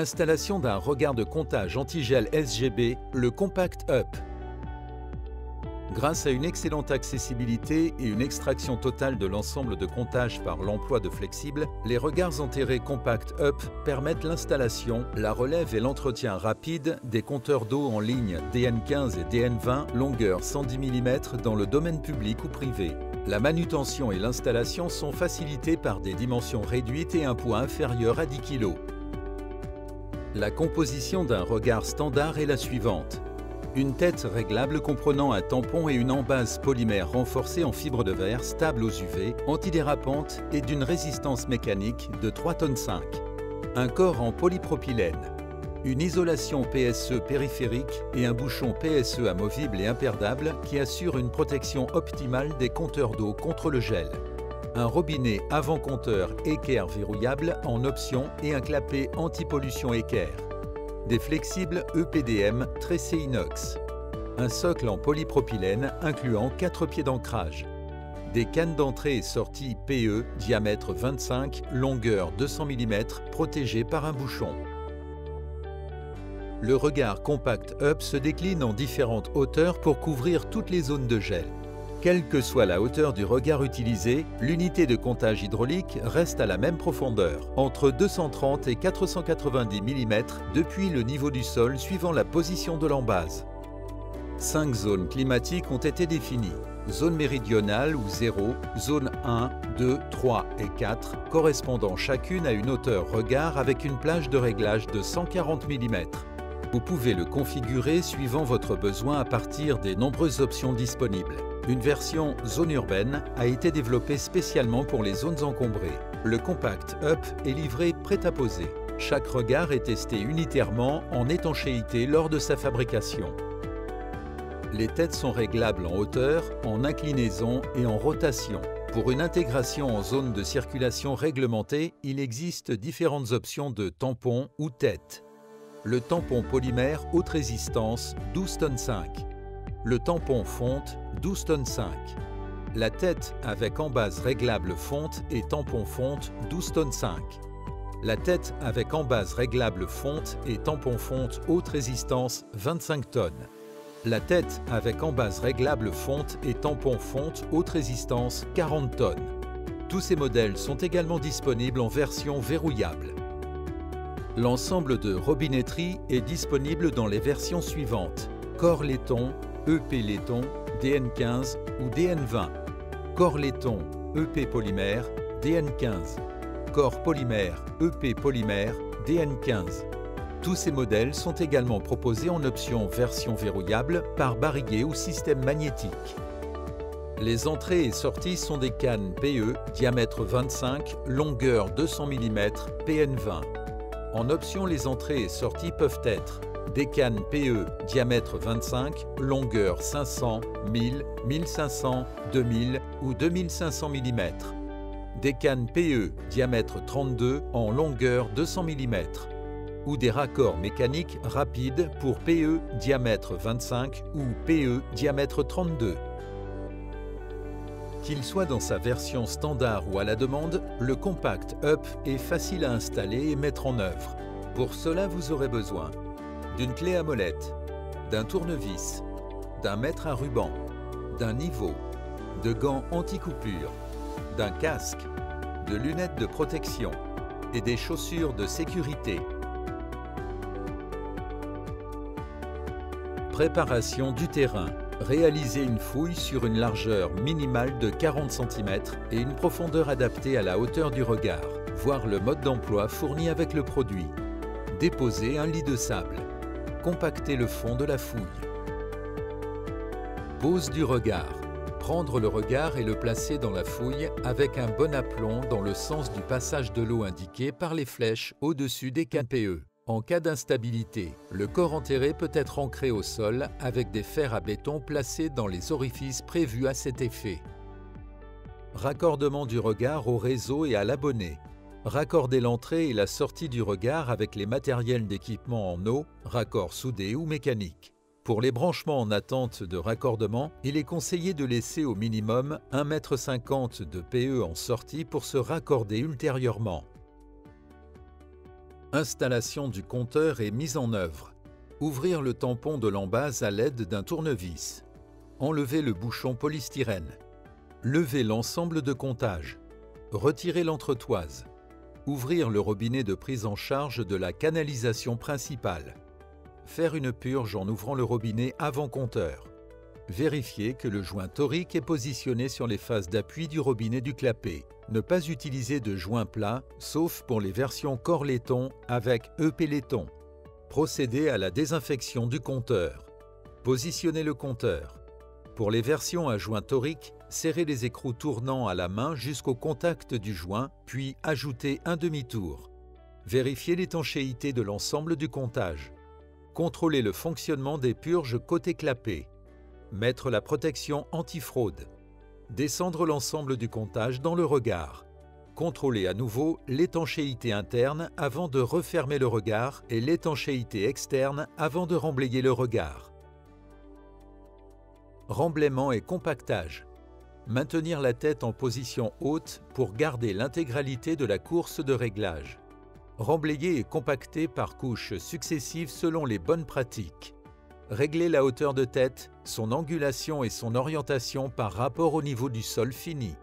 Installation d'un regard de comptage anti-gel SGB, le Compact Up. Grâce à une excellente accessibilité et une extraction totale de l'ensemble de comptage par l'emploi de flexibles, les regards enterrés Compact Up permettent l'installation, la relève et l'entretien rapide des compteurs d'eau en ligne DN15 et DN20 longueur 110 mm dans le domaine public ou privé. La manutention et l'installation sont facilitées par des dimensions réduites et un poids inférieur à 10 kg. La composition d'un regard standard est la suivante. Une tête réglable comprenant un tampon et une embase polymère renforcée en fibre de verre stable aux UV, antidérapante et d'une résistance mécanique de 3,5 tonnes. Un corps en polypropylène. Une isolation PSE périphérique et un bouchon PSE amovible et imperdable qui assure une protection optimale des compteurs d'eau contre le gel. Un robinet avant-compteur équerre verrouillable en option et un clapet anti-pollution équerre. Des flexibles EPDM tressés inox. Un socle en polypropylène incluant 4 pieds d'ancrage. Des cannes d'entrée et sortie PE diamètre 25, longueur 200 mm protégées par un bouchon. Le regard Compact Up se décline en différentes hauteurs pour couvrir toutes les zones de gel. Quelle que soit la hauteur du regard utilisé, l'unité de comptage hydraulique reste à la même profondeur, entre 230 et 490 mm depuis le niveau du sol suivant la position de l'embase. 5 zones climatiques ont été définies. Zone méridionale ou 0, zone 1, 2, 3 et 4, correspondant chacune à une hauteur regard avec une plage de réglage de 140 mm. Vous pouvez le configurer suivant votre besoin à partir des nombreuses options disponibles. Une version zone urbaine a été développée spécialement pour les zones encombrées. Le Compact Up est livré prêt à poser. Chaque regard est testé unitairement en étanchéité lors de sa fabrication. Les têtes sont réglables en hauteur, en inclinaison et en rotation. Pour une intégration en zone de circulation réglementée, il existe différentes options de tampons ou têtes. Le tampon polymère haute résistance 12,5 tonnes. Le tampon fonte 12,5 tonnes. La tête avec embase réglable fonte et tampon fonte 12,5 tonnes. La tête avec embase réglable fonte et tampon fonte haute résistance 25 tonnes. La tête avec embase réglable fonte et tampon fonte haute résistance 40 tonnes. Tous ces modèles sont également disponibles en version verrouillable. L'ensemble de robinetterie est disponible dans les versions suivantes. Corps laiton, EP laiton, DN15 ou DN20. Corps laiton, EP polymère, DN15. Corps polymère, EP polymère, DN15. Tous ces modèles sont également proposés en option version verrouillable par barillet ou système magnétique. Les entrées et sorties sont des cannes PE, diamètre 25, longueur 200 mm, PN20. En option, les entrées et sorties peuvent être des cannes PE diamètre 25, longueur 500, 1000, 1500, 2000 ou 2500 mm. Des cannes PE diamètre 32 en longueur 200 mm. Ou des raccords mécaniques rapides pour PE diamètre 25 ou PE diamètre 32. Qu'il soit dans sa version standard ou à la demande, le Compact Up est facile à installer et mettre en œuvre. Pour cela, vous aurez besoin d'une clé à molette, d'un tournevis, d'un mètre à ruban, d'un niveau, de gants anti-coupure, d'un casque, de lunettes de protection et des chaussures de sécurité. Préparation du terrain. Réaliser une fouille sur une largeur minimale de 40 cm et une profondeur adaptée à la hauteur du regard. Voir le mode d'emploi fourni avec le produit. Déposer un lit de sable. Compacter le fond de la fouille. Pose du regard. Prendre le regard et le placer dans la fouille avec un bon aplomb dans le sens du passage de l'eau indiqué par les flèches au-dessus des cannes PE. En cas d'instabilité, le corps enterré peut être ancré au sol avec des fers à béton placés dans les orifices prévus à cet effet. Raccordement du regard au réseau et à l'abonné. Raccorder l'entrée et la sortie du regard avec les matériels d'équipement en eau, raccords soudés ou mécaniques. Pour les branchements en attente de raccordement, il est conseillé de laisser au minimum 1,50 m de PE en sortie pour se raccorder ultérieurement. Installation du compteur et mise en œuvre. Ouvrir le tampon de l'embase à l'aide d'un tournevis. Enlever le bouchon polystyrène. Lever l'ensemble de comptage. Retirer l'entretoise. Ouvrir le robinet de prise en charge de la canalisation principale. Faire une purge en ouvrant le robinet avant compteur. Vérifier que le joint torique est positionné sur les faces d'appui du robinet du clapet. Ne pas utiliser de joint plat, sauf pour les versions corps laiton avec EP laiton. Procéder à la désinfection du compteur. Positionner le compteur. Pour les versions à joint torique, serrez les écrous tournants à la main jusqu'au contact du joint, puis ajoutez un demi-tour. Vérifiez l'étanchéité de l'ensemble du comptage. Contrôlez le fonctionnement des purges côté clapet. Mettre la protection anti-fraude. Descendre l'ensemble du comptage dans le regard. Contrôlez à nouveau l'étanchéité interne avant de refermer le regard et l'étanchéité externe avant de remblayer le regard. Remblaiement et compactage. Maintenir la tête en position haute pour garder l'intégralité de la course de réglage. Remblayer et compacter par couches successives selon les bonnes pratiques. Régler la hauteur de tête, son angulation et son orientation par rapport au niveau du sol fini.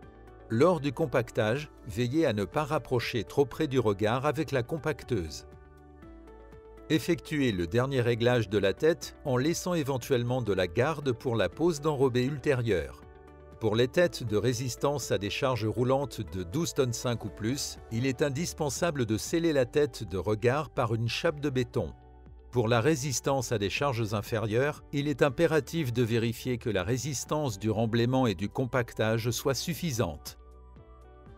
Lors du compactage, veillez à ne pas rapprocher trop près du regard avec la compacteuse. Effectuez le dernier réglage de la tête en laissant éventuellement de la garde pour la pose d'enrobé ultérieure. Pour les têtes de résistance à des charges roulantes de 12 tonnes 5 ou plus, il est indispensable de sceller la tête de regard par une chape de béton. Pour la résistance à des charges inférieures, il est impératif de vérifier que la résistance du remblaiement et du compactage soit suffisante.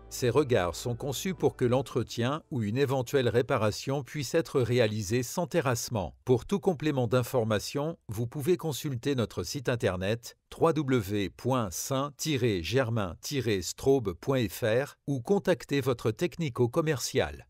Ces regards sont conçus pour que l'entretien ou une éventuelle réparation puisse être réalisée sans terrassement. Pour tout complément d'information, vous pouvez consulter notre site internet www.saint-germain-strobe.fr ou contacter votre technico-commercial.